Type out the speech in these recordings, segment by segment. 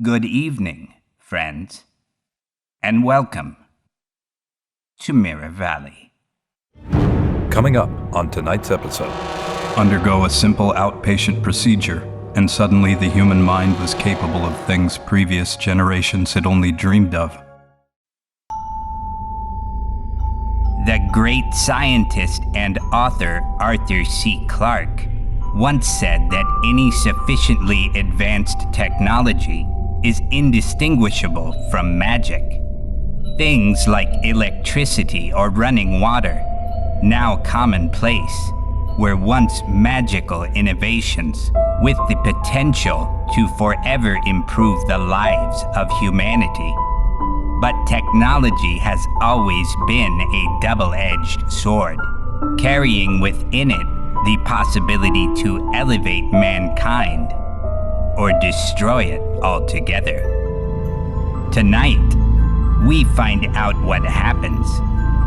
Good evening, friends, and welcome to Mirror Valley. Coming up on tonight's episode. Undergo a simple outpatient procedure, and suddenly the human mind was capable of things previous generations had only dreamed of. The great scientist and author Arthur C. Clarke once said that any sufficiently advanced technology is indistinguishable from magic. Things like electricity or running water, now commonplace, were once magical innovations with the potential to forever improve the lives of humanity. But technology has always been a double-edged sword, carrying within it the possibility to elevate mankind or destroy it altogether. Tonight, we find out what happens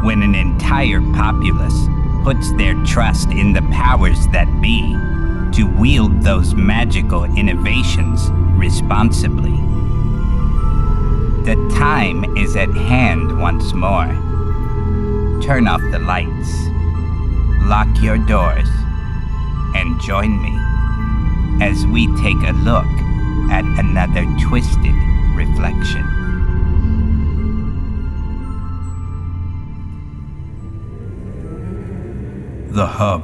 when an entire populace puts their trust in the powers that be to wield those magical innovations responsibly. The time is at hand once more. Turn off the lights, lock your doors, and join me as we take a look at another twisted reflection. The Hub.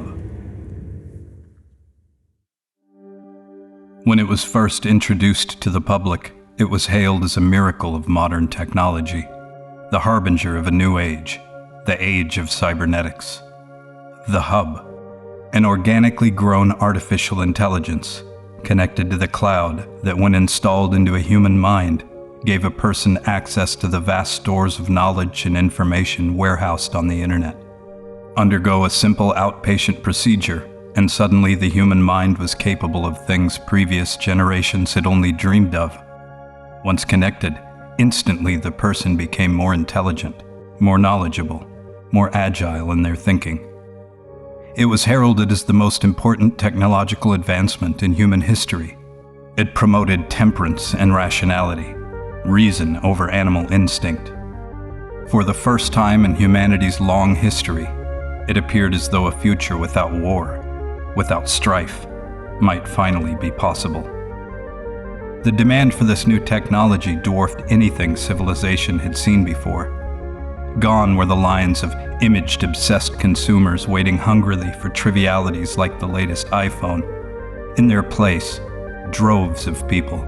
When it was first introduced to the public, it was hailed as a miracle of modern technology, the harbinger of a new age, the age of cybernetics. The Hub, an organically grown artificial intelligence connected to the cloud that, when installed into a human mind, gave a person access to the vast stores of knowledge and information warehoused on the internet. Undergo a simple outpatient procedure, and suddenly the human mind was capable of things previous generations had only dreamed of. Once connected, instantly the person became more intelligent, more knowledgeable, more agile in their thinking. It was heralded as the most important technological advancement in human history. It promoted temperance and rationality, reason over animal instinct. For the first time in humanity's long history, it appeared as though a future without war, without strife, might finally be possible. The demand for this new technology dwarfed anything civilization had seen before. Gone were the lines of image-obsessed consumers waiting hungrily for trivialities like the latest iPhone. In their place, droves of people,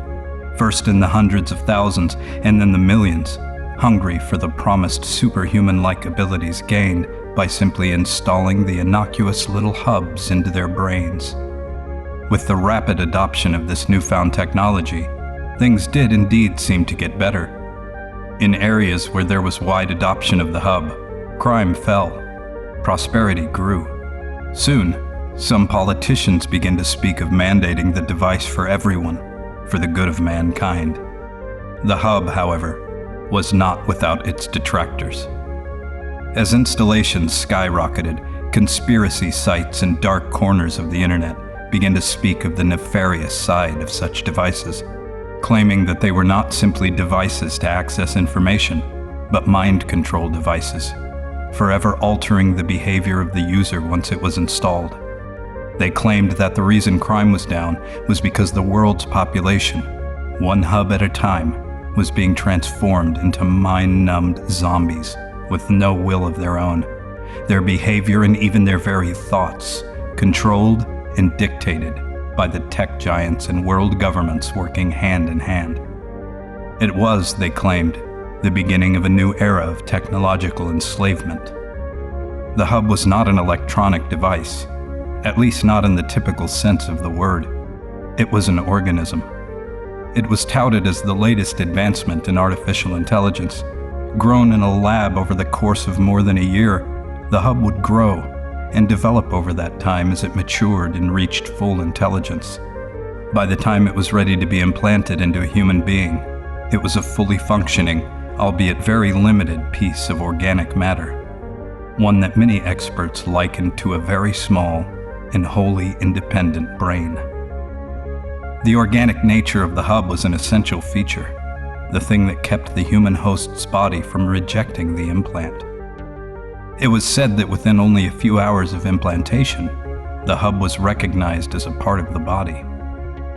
first in the hundreds of thousands and then the millions, hungry for the promised superhuman-like abilities gained by simply installing the innocuous little hubs into their brains. With the rapid adoption of this newfound technology, things did indeed seem to get better. In areas where there was wide adoption of the hub, crime fell, prosperity grew. Soon, some politicians began to speak of mandating the device for everyone, for the good of mankind. The hub, however, was not without its detractors. As installations skyrocketed, conspiracy sites and dark corners of the internet began to speak of the nefarious side of such devices, claiming that they were not simply devices to access information, but mind control devices, forever altering the behavior of the user once it was installed. They claimed that the reason crime was down was because the world's population, one hub at a time, was being transformed into mind-numbed zombies with no will of their own, their behavior and even their very thoughts controlled and dictated by the tech giants and world governments working hand in hand. It was, they claimed, the beginning of a new era of technological enslavement. The hub was not an electronic device, at least not in the typical sense of the word. It was an organism. It was touted as the latest advancement in artificial intelligence. Grown in a lab over the course of more than a year, the hub would grow and develop over that time as it matured and reached full intelligence. By the time it was ready to be implanted into a human being, it was a fully functioning, albeit very limited piece of organic matter, one that many experts likened to a very small and wholly independent brain. The organic nature of the hub was an essential feature, the thing that kept the human host's body from rejecting the implant. It was said that within only a few hours of implantation, the hub was recognized as a part of the body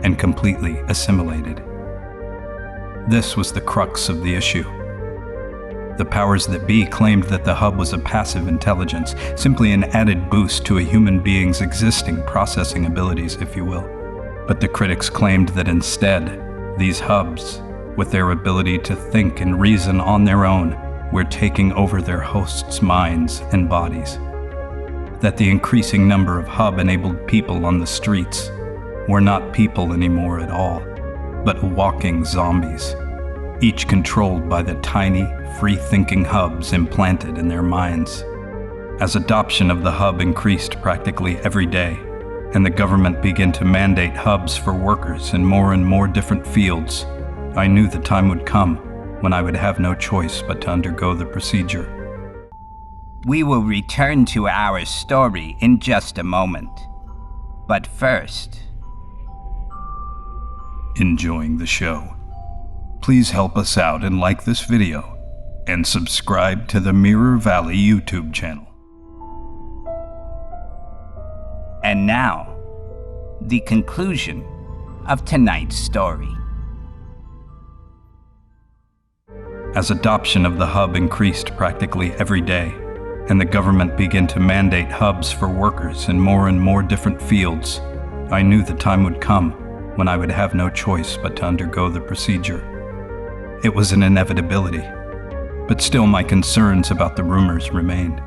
and completely assimilated. This was the crux of the issue. The powers that be claimed that the hub was a passive intelligence, simply an added boost to a human being's existing processing abilities, if you will. But the critics claimed that instead, these hubs, with their ability to think and reason on their own, were taking over their hosts' minds and bodies. That the increasing number of hub-enabled people on the streets were not people anymore at all, but walking zombies, each controlled by the tiny, free-thinking hubs implanted in their minds. As adoption of the hub increased practically every day, and the government began to mandate hubs for workers in more and more different fields, I knew the time would come when I would have no choice but to undergo the procedure. We will return to our story in just a moment. But first... Enjoying the show? Please help us out and like this video, and subscribe to the Mirror Valley YouTube channel. And now, the conclusion of tonight's story. As adoption of the hub increased practically every day, and the government began to mandate hubs for workers in more and more different fields, I knew the time would come when I would have no choice but to undergo the procedure. It was an inevitability, but still my concerns about the rumors remained.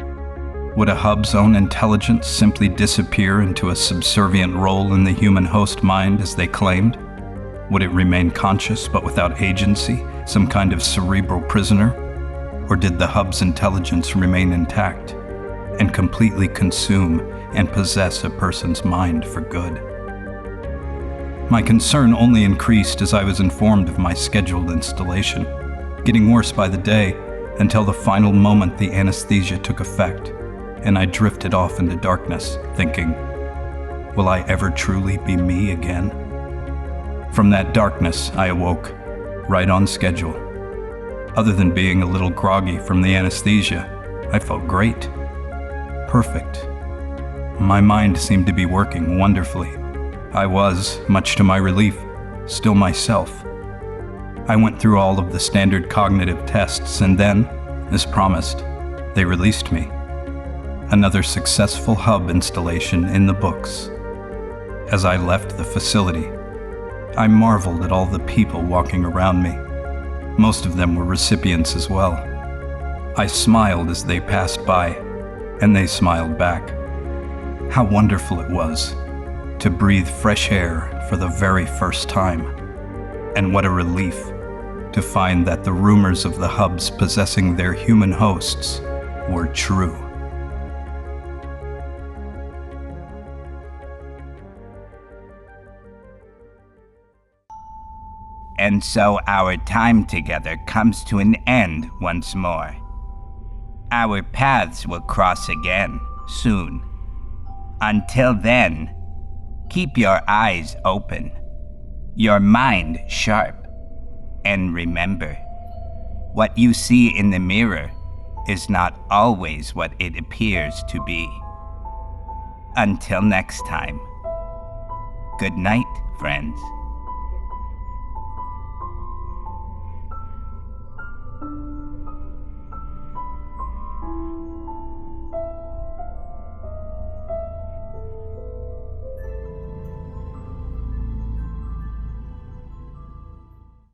Would a hub's own intelligence simply disappear into a subservient role in the human host mind as they claimed? Would it remain conscious but without agency, some kind of cerebral prisoner? Or did the hub's intelligence remain intact and completely consume and possess a person's mind for good? My concern only increased as I was informed of my scheduled installation, getting worse by the day until the final moment the anesthesia took effect, and I drifted off into darkness, thinking, will I ever truly be me again? From that darkness, I awoke, right on schedule. Other than being a little groggy from the anesthesia, I felt great. Perfect. My mind seemed to be working wonderfully. I was, much to my relief, still myself. I went through all of the standard cognitive tests, and then, as promised, they released me. Another successful hub installation in the books. As I left the facility, I marveled at all the people walking around me. Most of them were recipients as well. I smiled as they passed by, and they smiled back. How wonderful it was to breathe fresh air for the very first time. And what a relief to find that the rumors of the hubs possessing their human hosts were true. And so our time together comes to an end once more. Our paths will cross again soon. Until then, keep your eyes open, your mind sharp, and remember, what you see in the mirror is not always what it appears to be. Until next time, good night, friends.